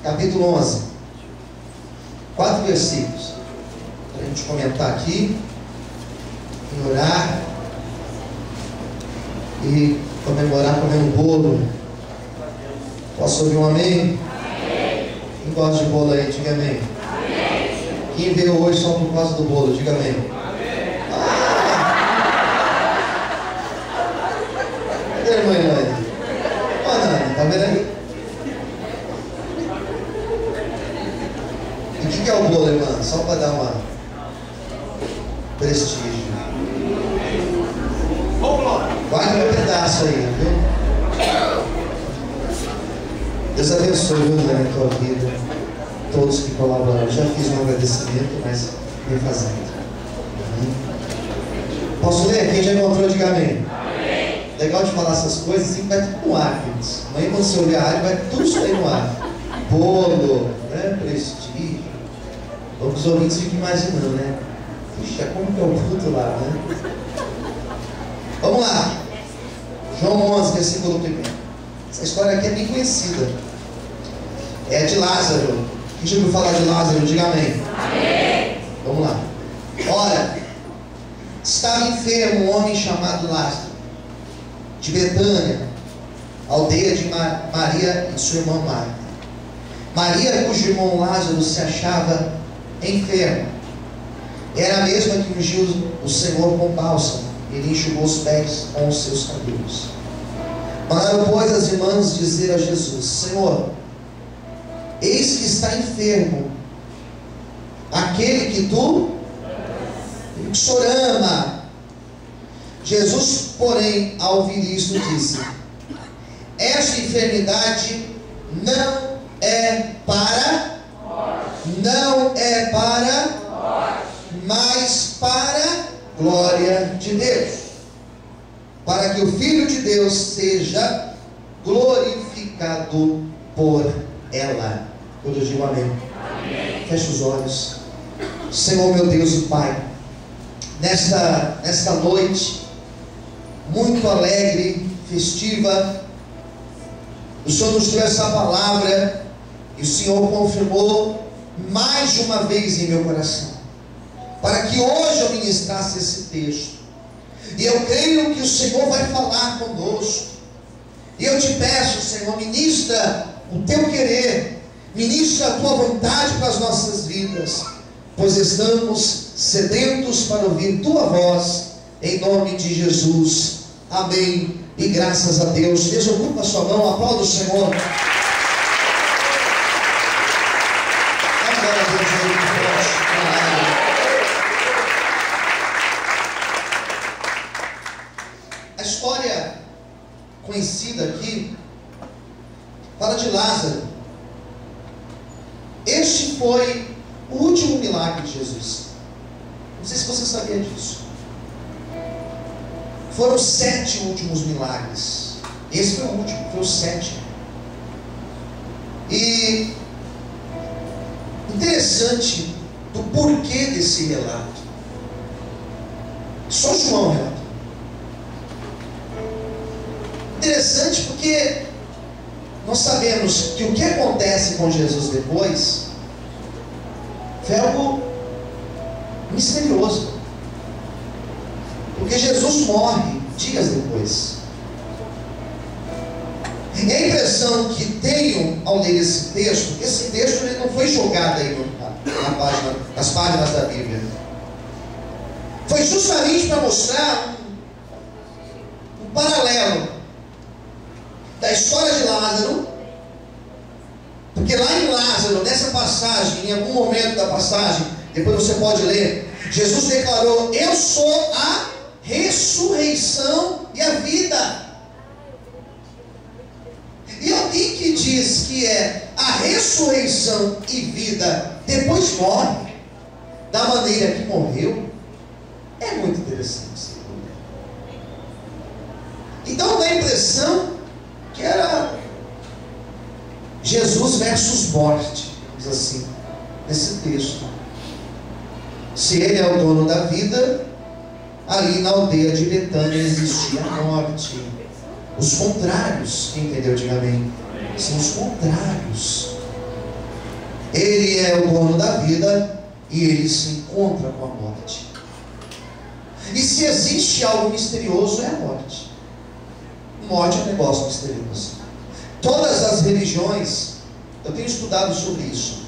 capítulo 11. 4 versículos para a gente comentar aqui, e orar e comemorar comendo bolo. Posso ouvir um amém? Amém. Quem gosta de bolo aí, diga amém. Amém. Quem veio hoje só por causa do bolo, diga amém. Amém. Cadê a irmã Elaine? Ó, Nani, tá vendo aí? E o que é o bolo, irmã? Só para dar uma prestígio. Guarde meu pedaço aí, viu? Deus abençoe, viu, Nani, a tua vida. Todos que colaboraram. Eu já fiz um agradecimento, mas refazendo. Posso ler? Quem já encontrou, diga amém. Amém. Legal de falar essas coisas assim, vai tudo no ar, queridos. Amanhã, quando você olhar a área, vai tudo isso aí no ar. Bolo, né? Prestígio. Ou que os ouvintes ficam imaginando, né? Puxa, como que é o culto lá, né? Vamos lá. João 11, versículo 1. Essa história aqui é bem conhecida. É de Lázaro. Quem já ouviu falar de Lázaro? Diga amém. Amém. Vamos lá. Ora, estava enfermo um homem chamado Lázaro, de Betânia, aldeia de Maria e sua irmã Marta. Maria, cujo irmão Lázaro se achava enfermo, era a mesma que ungiu o Senhor com bálsamo. Ele enxugou os pés com os seus cabelos. Mandaram, pois, as irmãs dizer a Jesus: Senhor, eis que está enfermo aquele que tu ama. Jesus, porém, ao ouvir isto, disse: esta enfermidade não é para mas para glória de Deus, para que o Filho de Deus seja glorificado por ela. Quando eu digo amém, feche os olhos. Senhor, meu Deus e Pai, nesta noite muito alegre, festiva, o Senhor nos deu essa palavra e o Senhor confirmou mais de uma vez em meu coração, para que hoje eu ministrasse esse texto. E eu creio que o Senhor vai falar conosco. E eu te peço, Senhor, ministra o teu querer, ministra a tua vontade para as nossas vidas, pois estamos sedentos para ouvir tua voz, em nome de Jesus. Amém. E graças a Deus. Desocupa a sua mão, aplauda o Senhor. Agora Deus aí que forte. A história conhecida aqui fala de Lázaro. Este foi o último milagre de Jesus. Não sei se você sabia disso. Foram 7 últimos milagres. Esse foi o último, foi o 7. E interessante do porquê desse relato. Só João relata. Interessante porque nós sabemos que o que acontece com Jesus depois foi algo misterioso. Porque Jesus morre dias depois. E a impressão que tenho ao ler esse texto ele não foi jogado aí nas páginas da Bíblia. Foi justamente para mostrar um paralelo da história de Lázaro. Porque lá em Lázaro, nessa passagem, em algum momento da passagem, depois você pode ler, Jesus declarou: eu sou a ressurreição e a vida. E alguém que diz que é a ressurreição e vida, depois morre da maneira que morreu, é muito interessante. Então dá a impressão que era Jesus versus morte, diz assim, nesse texto. Se ele é o dono da vida, ali na aldeia de Betânia existia a morte. Os contrários, quem entendeu, diga amém. São os contrários. Ele é o dono da vida e ele se encontra com a morte. E se existe algo misterioso, é a morte. Morte é um negócio misterioso. Todas as religiões, eu tenho estudado sobre isso.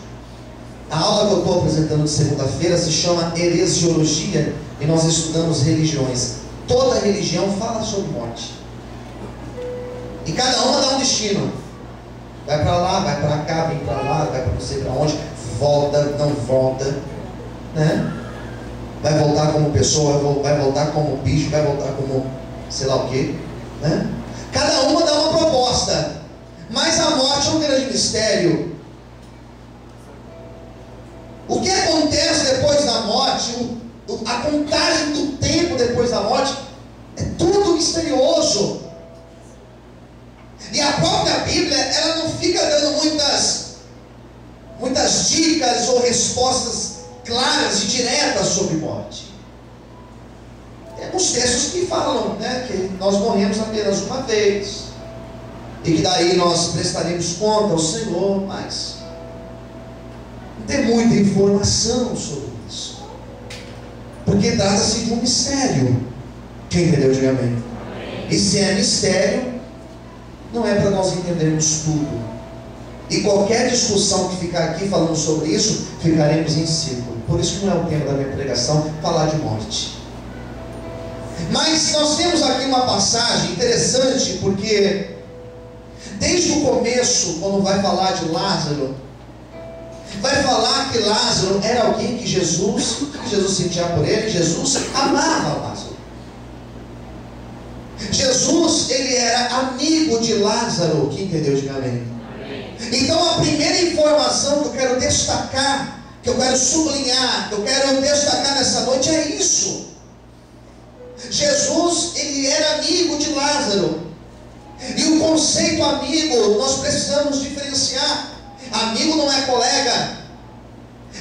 A aula que eu estou apresentando de segunda-feira se chama Heresiologia, e nós estudamos religiões. Toda religião fala sobre morte. E cada uma dá um destino. Vai para lá, vai para cá, vem para lá, vai para não sei para onde, volta, não volta, né? Vai voltar como pessoa, vai voltar como bicho, vai voltar como sei lá o que, né? Cada uma dá uma proposta, mas a morte é um grande mistério. O que acontece depois da morte, a contagem do tempo depois da morte, é tudo misterioso. E a própria Bíblia, ela não fica dando muitas dicas ou respostas claras e diretas sobre morte. Tem alguns textos que falam, né, que nós morremos apenas uma vez, e que daí nós prestaremos conta ao Senhor, mas não tem muita informação sobre isso, porque trata-se de um mistério. Quem entendeu, diga amém. E se é mistério, não é para nós entendermos tudo. E qualquer discussão que ficar aqui falando sobre isso, ficaremos em círculo. Por isso que não é o tema da minha pregação, falar de morte. Mas nós temos aqui uma passagem interessante, porque desde o começo, quando vai falar de Lázaro, vai falar que Lázaro era alguém que Jesus sentia por ele, Jesus amava Lázaro. Jesus, ele era amigo de Lázaro. Quem entendeu, diga amém. Então a primeira informação que eu quero destacar, que eu quero sublinhar, que eu quero destacar nessa noite é isso. Jesus, ele era amigo de Lázaro. E o conceito amigo, nós precisamos diferenciar. Amigo não é colega.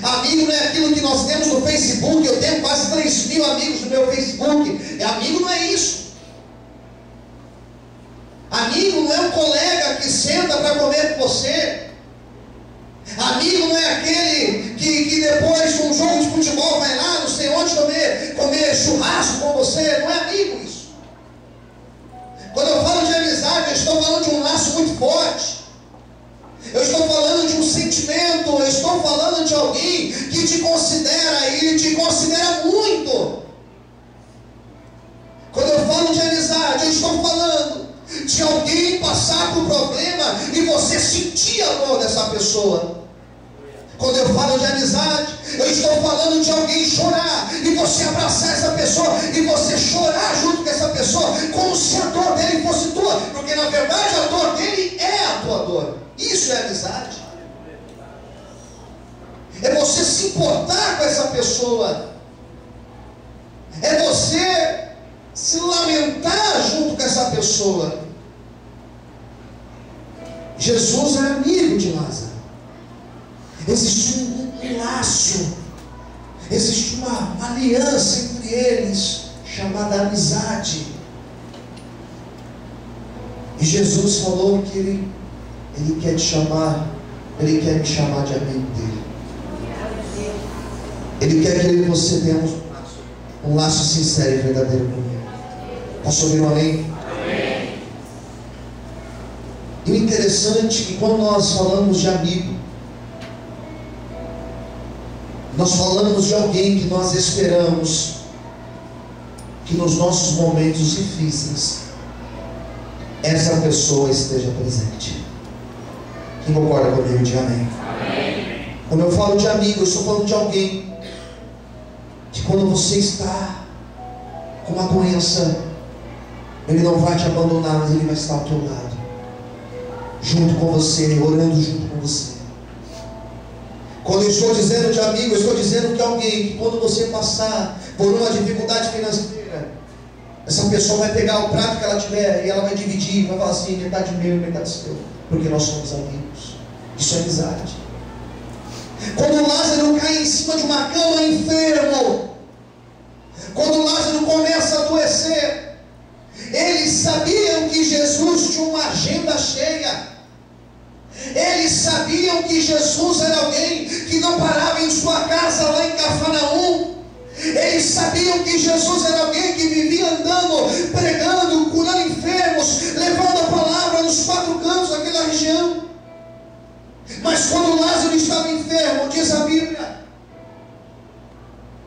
Amigo não é aquilo que nós temos no Facebook. Eu tenho quase 3.000 amigos no meu Facebook. Amigo não é isso. Amigo não é um colega que senta para comer com você. Amigo não é aquele que depois de um jogo de futebol vai lá não sei onde comer churrasco com você. Não é amigo isso. Quando eu falo de amizade, eu estou falando de um laço muito forte. Eu estou falando de um sentimento. Eu estou falando de alguém que te considera e te considera muito. Quando eu falo de amizade, eu estou falando de alguém passar por problema e você sentir a dor dessa pessoa. Quando eu falo de amizade, eu estou falando de alguém chorar e você abraçar essa pessoa e você chorar junto com essa pessoa, como se a dor dele fosse tua, porque na verdade a dor dele é a tua dor. Isso é amizade. É você se importar com essa pessoa. É você se lamentar junto com essa pessoa. Jesus era amigo de Lázaro. Existe um laço, existe uma aliança entre eles, chamada amizade. E Jesus falou que ele quer te chamar, ele quer me chamar de amigo dele. Ele quer que você tenha um laço sincero e verdadeiro comigo. Posso ouvir um amém? Amém. E o interessante é que quando nós falamos de amigo, nós falamos de alguém que nós esperamos que nos nossos momentos difíceis essa pessoa esteja presente. Quem concorda comigo, diga amém. Amém. Quando eu falo de amigo, eu estou falando de alguém que quando você está com uma doença, ele não vai te abandonar, mas ele vai estar ao teu lado, junto com você, orando junto com você. Quando eu estou dizendo de amigo, eu estou dizendo que alguém que quando você passar por uma dificuldade financeira, essa pessoa vai pegar o prato que ela tiver e ela vai dividir, vai falar assim, metade meu e metade seu, porque nós somos amigos. Isso é amizade. Quando Lázaro cai em cima de uma cama enfermo, quando Lázaro começa a adoecer, eles sabiam que Jesus tinha uma agenda cheia. Eles sabiam que Jesus era alguém que não parava em sua casa lá em Cafarnaum. Eles sabiam que Jesus era alguém que vivia andando, pregando, curando enfermos, levando a palavra nos 4 cantos daquela região. Mas quando Lázaro estava enfermo, diz a Bíblia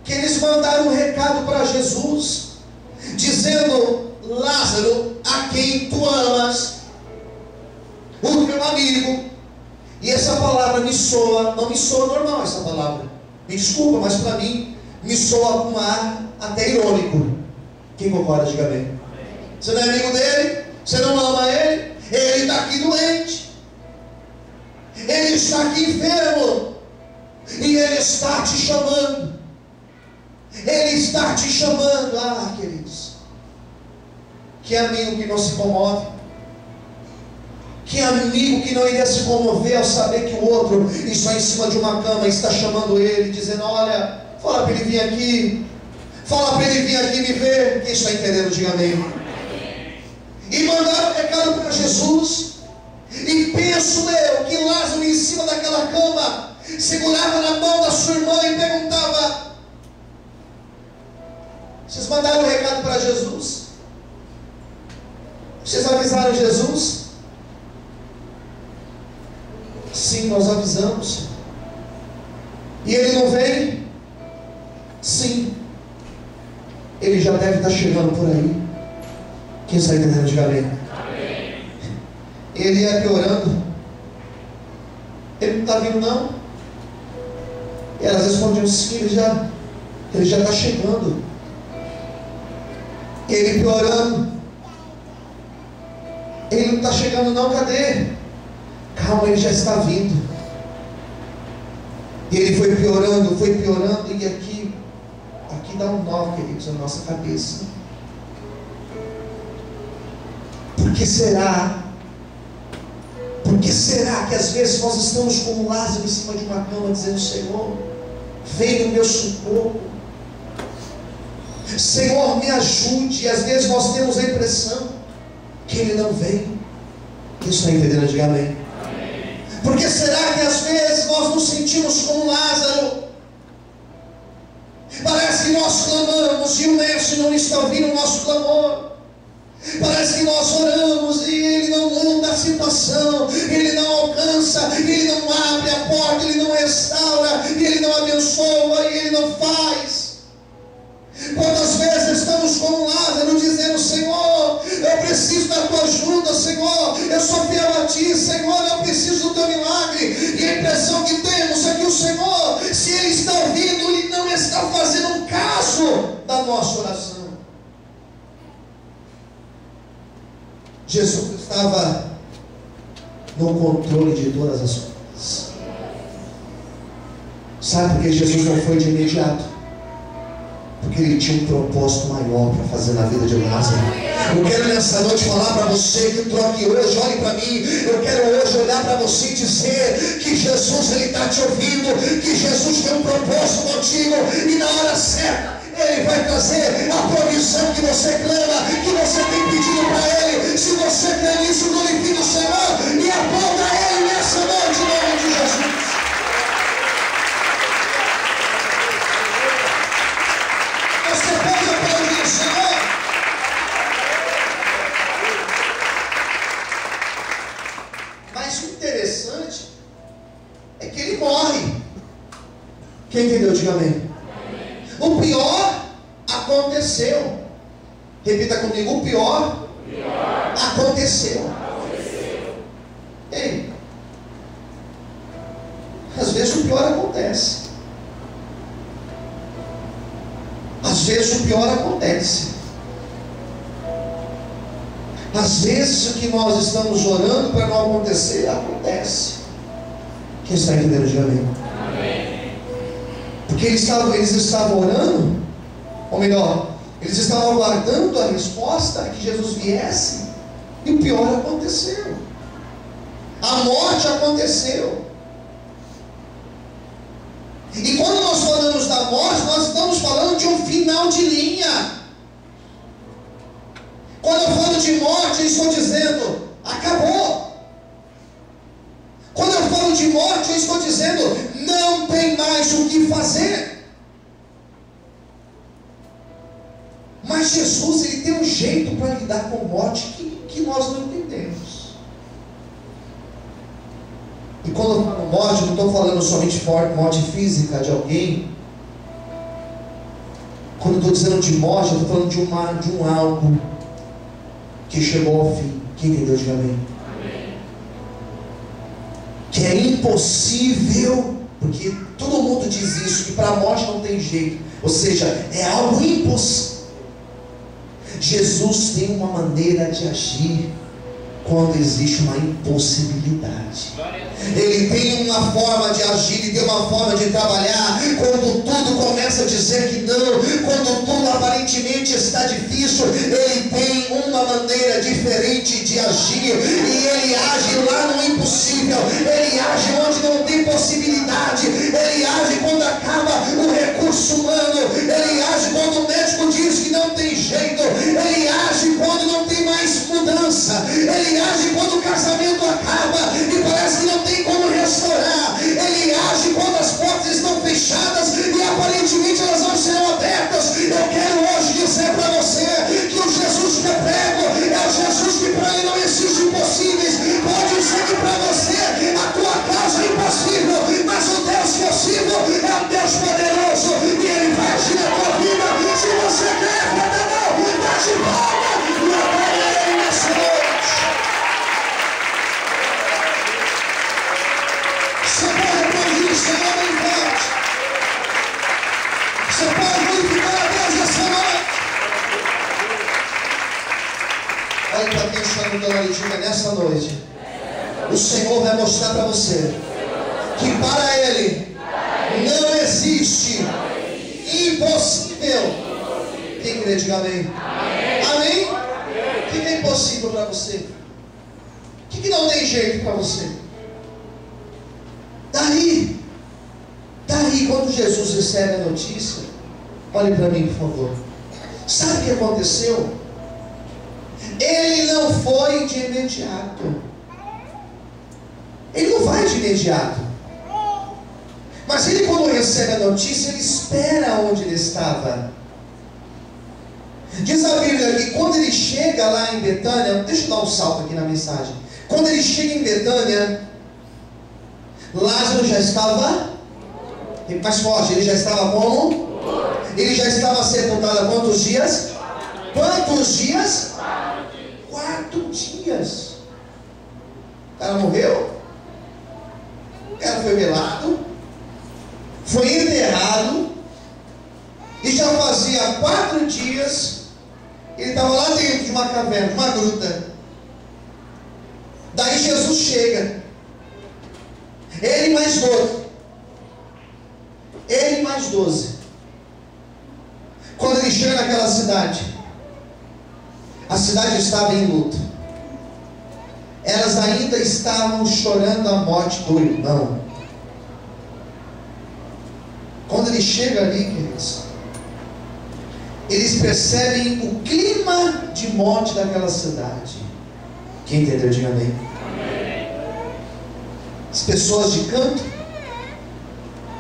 que eles mandaram um recado para Jesus, dizendo: Lázaro, a quem tu amas, o teu amigo. E essa palavra me soa, não me soa normal essa palavra, me desculpa, mas para mim me soa com ar até irônico. Quem concorda, diga bem. Você não é amigo dele? Você não ama ele? Ele está aqui doente, ele está aqui enfermo, e ele está te chamando. Ele está te chamando. Ah, queridos, que amigo que não se comove, que amigo que não iria se comover ao saber que o outro está em cima de uma cama e está chamando ele, dizendo: olha, fala para ele vir aqui, fala para ele vir aqui me ver. Quem está entendendo, diga amém. E mandaram um recado para Jesus. E penso eu que Lázaro, em cima daquela cama, segurava na mão da sua irmã e perguntava: vocês mandaram um recado para Jesus? Vocês avisaram Jesus? Sim, nós avisamos. E ele não vem? Sim. Ele já deve estar chegando por aí. Quem está entendendo, diga amém. Ele ia piorando. Ele não está vindo, não. E elas respondiam: sim, ele já está chegando. Ele piorando. Ele não está chegando, não, cadê? Calma, ele já está vindo. E ele foi piorando, e aqui dá um nó, queridos, na nossa cabeça. Por que será que às vezes nós estamos como Lázaro em cima de uma cama, dizendo: Senhor, vem no meu socorro, Senhor, me ajude. E às vezes nós temos a impressão que Ele não vem. Quem está entendendo, diga amém. Por que será que às vezes nós nos sentimos como Lázaro? Parece que nós clamamos e o mestre não está ouvindo o nosso clamor. Parece que nós oramos e Ele não muda a situação, Ele não alcança, Ele não abre a porta, Ele não restaura, Ele não abençoa, e Ele não faz. Quantas vezes estamos com Lázaro dizendo: Senhor, eu preciso da tua ajuda, Senhor, eu sou fiel a ti, Senhor, eu preciso do teu milagre. E a impressão que temos é que o Senhor, se Ele está ouvindo, Ele não está fazendo caso da nossa oração. Jesus estava no controle de todas as coisas. Sabe por que Jesus não foi de imediato? Porque Ele tinha um propósito maior para fazer na vida de Lázaro. Eu quero nessa noite falar para você que troque hoje, olhe para mim. Eu quero hoje olhar para você e dizer que Jesus, Ele está te ouvindo, que Jesus tem um propósito contigo, e na hora certa Ele vai trazer a provisão que você clama, que você tem pedido para Ele. Se você crê nisso, glorifique o Senhor e aplauda Ele nessa noite, em nome de Jesus. Você pode aplaudir o Senhor? Mas o interessante é que ele morre. Quem entendeu? Diga amém. O pior aconteceu. Repita comigo: o pior aconteceu. Ei, às vezes o pior acontece. Às vezes o pior acontece. Às vezes o que nós estamos orando para não acontecer, acontece. Quem está entendendo, diga amém. Porque eles estavam orando, ou melhor, eles estavam aguardando a resposta, que Jesus viesse, e o pior aconteceu. A morte aconteceu. E quando nós falamos da morte, nós estamos falando de um final de linha. Quando eu falo de morte, eu estou dizendo: acabou. Quando eu falo de morte, eu estou dizendo, não tem mais o que fazer. Mas Jesus, ele tem um jeito para lidar com morte que nós não entendemos. E quando eu falo morte, eu não estou falando somente morte física de alguém. Quando eu estou dizendo de morte, eu estou falando de um algo que chegou ao fim. Quem entendeu? Diga amém. Que é impossível, porque todo mundo diz isso, que para a morte não tem jeito, ou seja, é algo impossível. Jesus tem uma maneira de agir quando existe uma impossibilidade. Ele tem uma forma de agir, ele tem uma forma de trabalhar quando tudo começa a dizer que não, quando tudo aparentemente está difícil. Ele tem uma maneira diferente de agir, e ele age lá no impossível, ele age onde não tem possibilidade, ele age quando acaba o recurso humano, ele age quando o médico diz que não tem jeito, ele age quando não tem mais mudança, ele age quando o casamento acaba e parece que não tem como restaurar, ele age quando as portas estão fechadas e aparentemente elas não serão abertas. Eu quero hoje dizer para você que o Jesus que eu prego é o Jesus que para ele não existe impossíveis. Pode ser que para você a tua causa é impossível, mas o Deus que eu sirvo é um Deus poderoso e ele vai agir na tua vida. Se você quer, levanta a mão, bate palma e adora ele nessa noite. Você pode aplaudir o Senhor bem forte. Você pode glorificar a Deus nessa noite. Olha para quem está no teu lado, diga nessa noite. O Senhor vai mostrar para você que para Ele não existe impossível. Quem crê, diga amém. Amém? O que é impossível para você? O que não tem jeito para você? Daí, quando Jesus recebe a notícia, olhe para mim, por favor. Sabe o que aconteceu? Ele não foi de imediato. Ele não vai de imediato. Mas ele, quando recebe a notícia, ele espera onde ele estava. Diz a Bíblia que quando ele chega lá em Betânia, deixa eu dar um salto aqui na mensagem. Quando ele chega em Betânia, Lázaro já estava, mais forte, ele já estava como? Ele já estava sepultado há quantos dias? Quantos dias? 4 dias. O cara morreu, o cara foi velado, foi enterrado, e já fazia 4 dias, ele estava lá dentro de uma caverna, uma gruta. Daí Jesus chega, ele mais 12. Ele mais 12. Quando ele chega naquela cidade, a cidade estava em luto. Elas ainda estavam chorando a morte do irmão. Quando ele chega ali, queridos, eles percebem o clima de morte daquela cidade. Quem entendeu, diga amém. As pessoas de canto,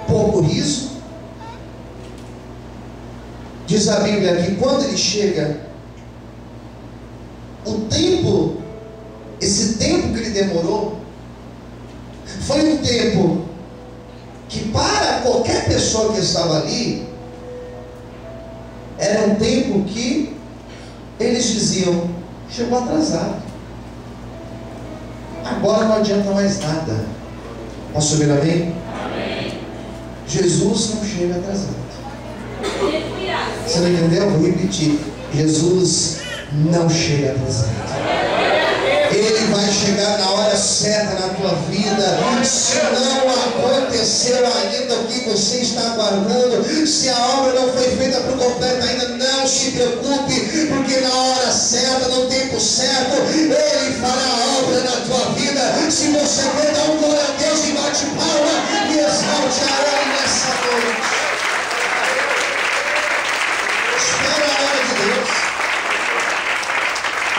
pouco riso. Diz a Bíblia que quando ele chega, esse tempo que ele demorou, foi um tempo que para qualquer pessoa que estava ali, era um tempo que eles diziam, chegou atrasado, agora não adianta mais nada. Posso ver amém? Amém. Jesus não chega atrasado. Você não entendeu? Vou repetir. Jesus não chega atrasado. Ele vai chegar na hora certa na tua vida. Se não aconteceu ainda o que você está aguardando, se a obra não foi feita por completo ainda, não se preocupe, porque na hora certa, no tempo certo, Ele fará a obra na tua vida. Se você quer dar um glória a Deus e bate palma e exalte a Ele nessa noite. Espera a hora de Deus.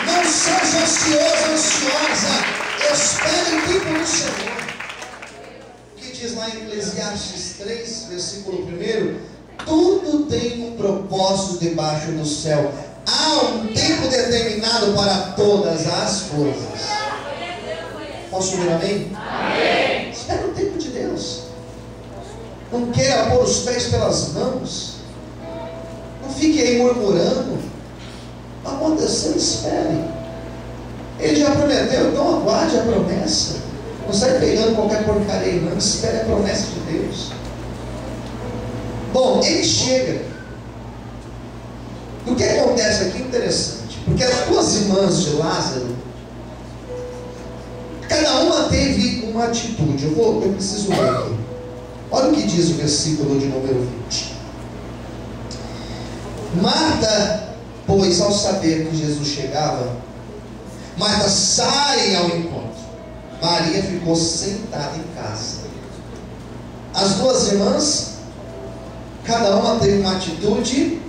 Não seja ansioso, ansiosa. Espere o tempo do Senhor. diz lá em Eclesiastes 3, versículo 1, tudo tem um propósito debaixo do céu. Há um tempo determinado para todas as coisas. Posso ouvir amém? Amém. Espera o tempo de Deus. Não queira pôr os pés pelas mãos. Não fique aí murmurando. Aconteceu, espere. Ele já prometeu, então aguarde a promessa. Não sai pegando qualquer porcaria aí, não. Espere a promessa de Deus. Bom, ele chega. E o que acontece aqui é interessante. Porque as duas irmãs de Lázaro, cada uma teve uma atitude. Eu preciso ler aqui. Olha o que diz o versículo de número 20. Marta, pois, ao saber que Jesus chegava, Marta sai ao encontro. Maria ficou sentada em casa. As duas irmãs, cada uma teve uma atitude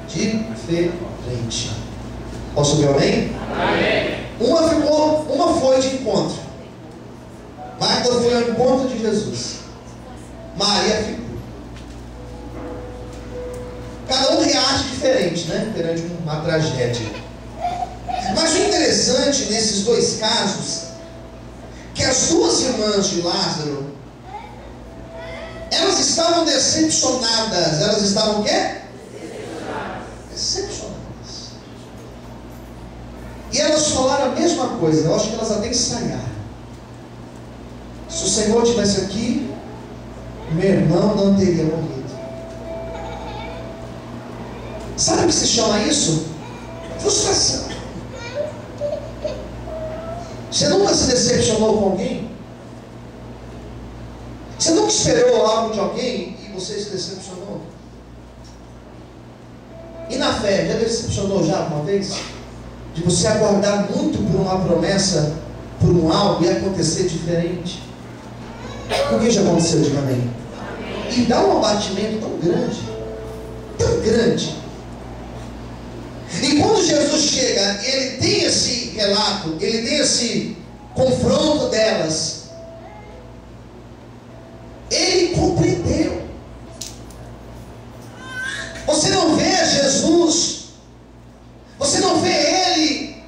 diferente. Posso ouvir amém? Amém. Uma foi de encontro. Marta foi ao encontro de Jesus. Maria ficou. Cada um reage diferente, né? Perante uma tragédia. Mas o interessante nesses dois casos, que as duas irmãs de Lázaro, elas estavam decepcionadas. Elas estavam o quê? Decepcionadas. E elas falaram a mesma coisa. Eu acho que elas até ensaiaram. Se o Senhor estivesse aqui, meu irmão não teria morrido. Sabe o que se chama isso? Frustração. Você nunca se decepcionou com alguém? Você nunca esperou algo de alguém e você se decepcionou? E na fé, já decepcionou já uma vez? De você aguardar muito por uma promessa, por um algo e acontecer diferente? O que já aconteceu? Diga amém. E dá um abatimento tão grande, tão grande. E quando Jesus chega, ele tem esse relato, ele tem esse confronto delas. Ele compreendeu. Você não vê Jesus, você não vê ele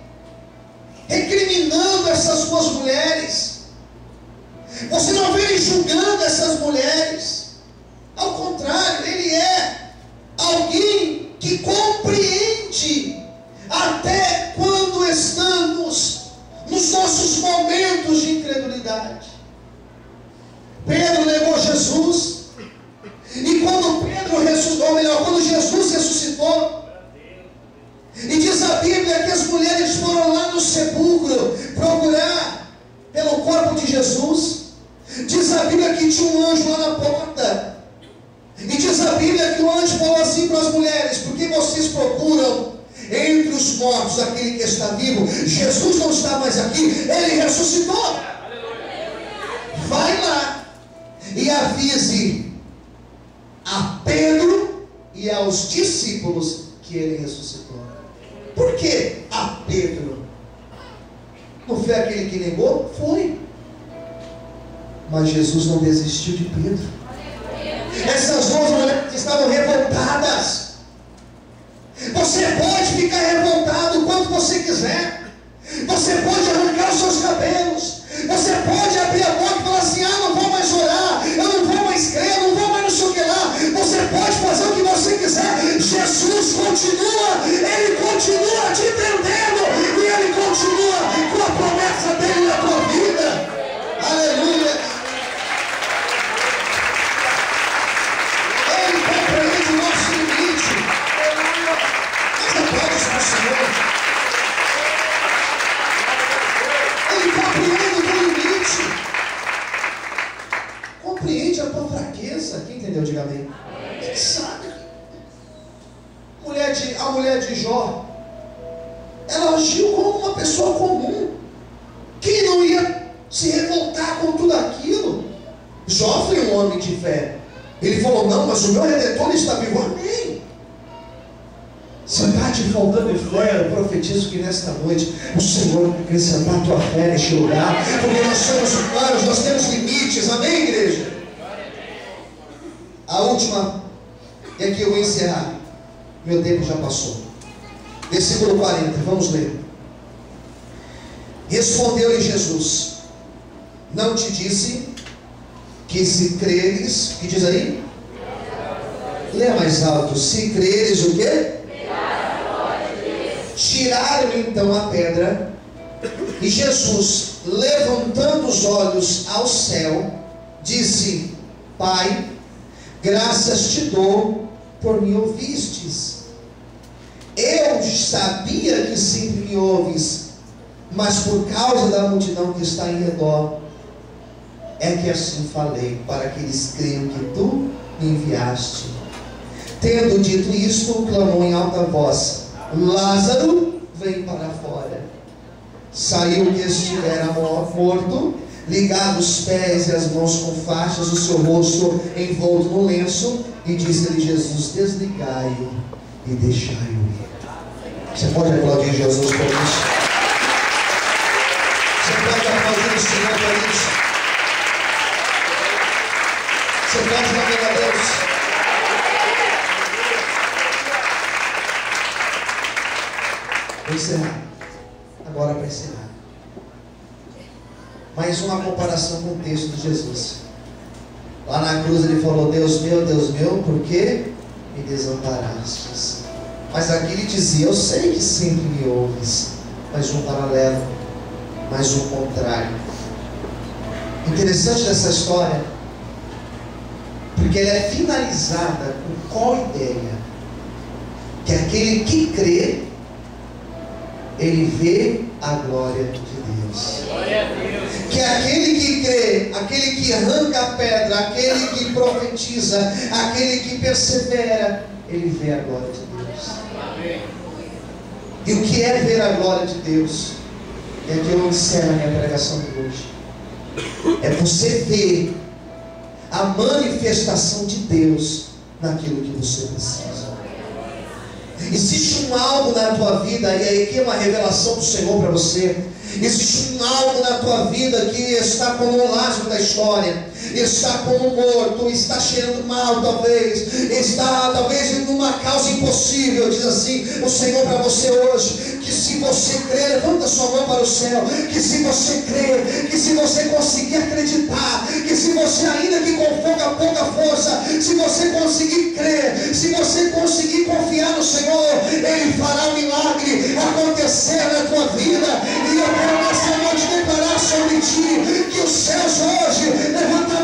recriminando essas duas mulheres, você não vê ele julgando essas mulheres. Ao contrário, ele é alguém que compreende até quando estamos nos nossos momentos de incredulidade. Pedro negou Jesus, e quando Pedro ressuscitou, ou melhor, quando Jesus ressuscitou, e diz a Bíblia que as mulheres foram lá no sepulcro procurar pelo corpo de Jesus. Diz a Bíblia que tinha um anjo lá na porta. E diz a Bíblia que o anjo falou assim para as mulheres: por que vocês procuram entre os mortos aquele que está vivo? Jesus não está mais aqui, ele ressuscitou. Vai lá e avise a Pedro e aos discípulos que ele ressuscitou. Por que a Pedro? Não foi aquele que negou? Foi. Mas Jesus não desistiu de Pedro. Essas duas mulheres estavam revoltadas. Você pode ficar revoltado o quanto você quiser. Você pode arrancar os seus cabelos. Você pode abrir a boca e falar assim: ah, não vou mais orar, eu não vou mais crer, eu não vou mais não sei o que lá. Você pode fazer o que você quiser. Jesus continua, ele continua te entendendo, e ele continua com a promessa dele na tua vida. Aleluia. Ele compreende o nosso limite. Mas aplausos para o Senhor. Ele compreende o teu limite. Compreende a tua fraqueza. Quem entendeu? Diga amém. Quem sabe? A mulher de Jó, ela agiu como uma pessoa comum. Quem não ia se revoltar com tudo aquilo? Jó foi um homem de fé. Ele falou: não, mas o meu Redentor está vivo. Amém. Se está te faltando fé, eu profetizo que nesta noite o Senhor vai acrescentar a tua fé neste lugar, porque nós somos humanos, nós temos limites. Amém, igreja? A última, e aqui eu vou encerrar. Meu tempo já passou. Versículo 40, vamos ler. Respondeu-lhe Jesus: não te disse que se creres, que diz aí? Leia mais alto. Se creres o quê? Tiraram então a pedra. E Jesus, levantando os olhos ao céu, disse: Pai, graças te dou por me ouvistes. Eu sabia que sempre me ouves, mas por causa da multidão que está em redor, é que assim falei, para que eles creiam que tu me enviaste. Tendo dito isto, clamou em alta voz: Lázaro, vem para fora. Saiu o que estivera morto, ligado os pés e as mãos com faixas, o seu rosto envolto no lenço, e disse-lhe Jesus: desligai-o e deixai-o ir. Você pode aplaudir Jesus por isso? Você pode aplaudir o Senhor por isso? Você pode louvar a Deus? Vou encerrar. Agora para encerrar. Mais uma comparação com o texto de Jesus. Lá na cruz ele falou: Deus meu, por que me desamparastes? Mas aqui ele dizia: eu sei que sempre me ouves. Mais um paralelo, mais um contrário. Interessante dessa história, porque ela é finalizada com qual ideia? Que aquele que crê, ele vê a glória de Deus. Glória a Deus. Que aquele que crê, aquele que arranca a pedra, aquele que profetiza, aquele que persevera, ele vê a glória de Deus. Amém. E o que é ver a glória de Deus? É que eu encerro a minha pregação de hoje. É você ver a manifestação de Deus naquilo que você precisa. Existe um algo na tua vida, e aí aqui é uma revelação do Senhor para você. Existe um algo na tua vida que está como o Lázaro da história, está como morto, está cheirando mal talvez, está talvez numa causa impossível. Diz assim o Senhor para você hoje, que se você crer, levanta sua mão para o céu, que se você crer, que se você conseguir acreditar, que se você ainda que com pouca força, se você conseguir crer, se você conseguir confiar no Senhor, Ele fará um milagre acontecer na tua vida. E eu quero nessa noite declarar sobre ti, que os céus hoje levantarão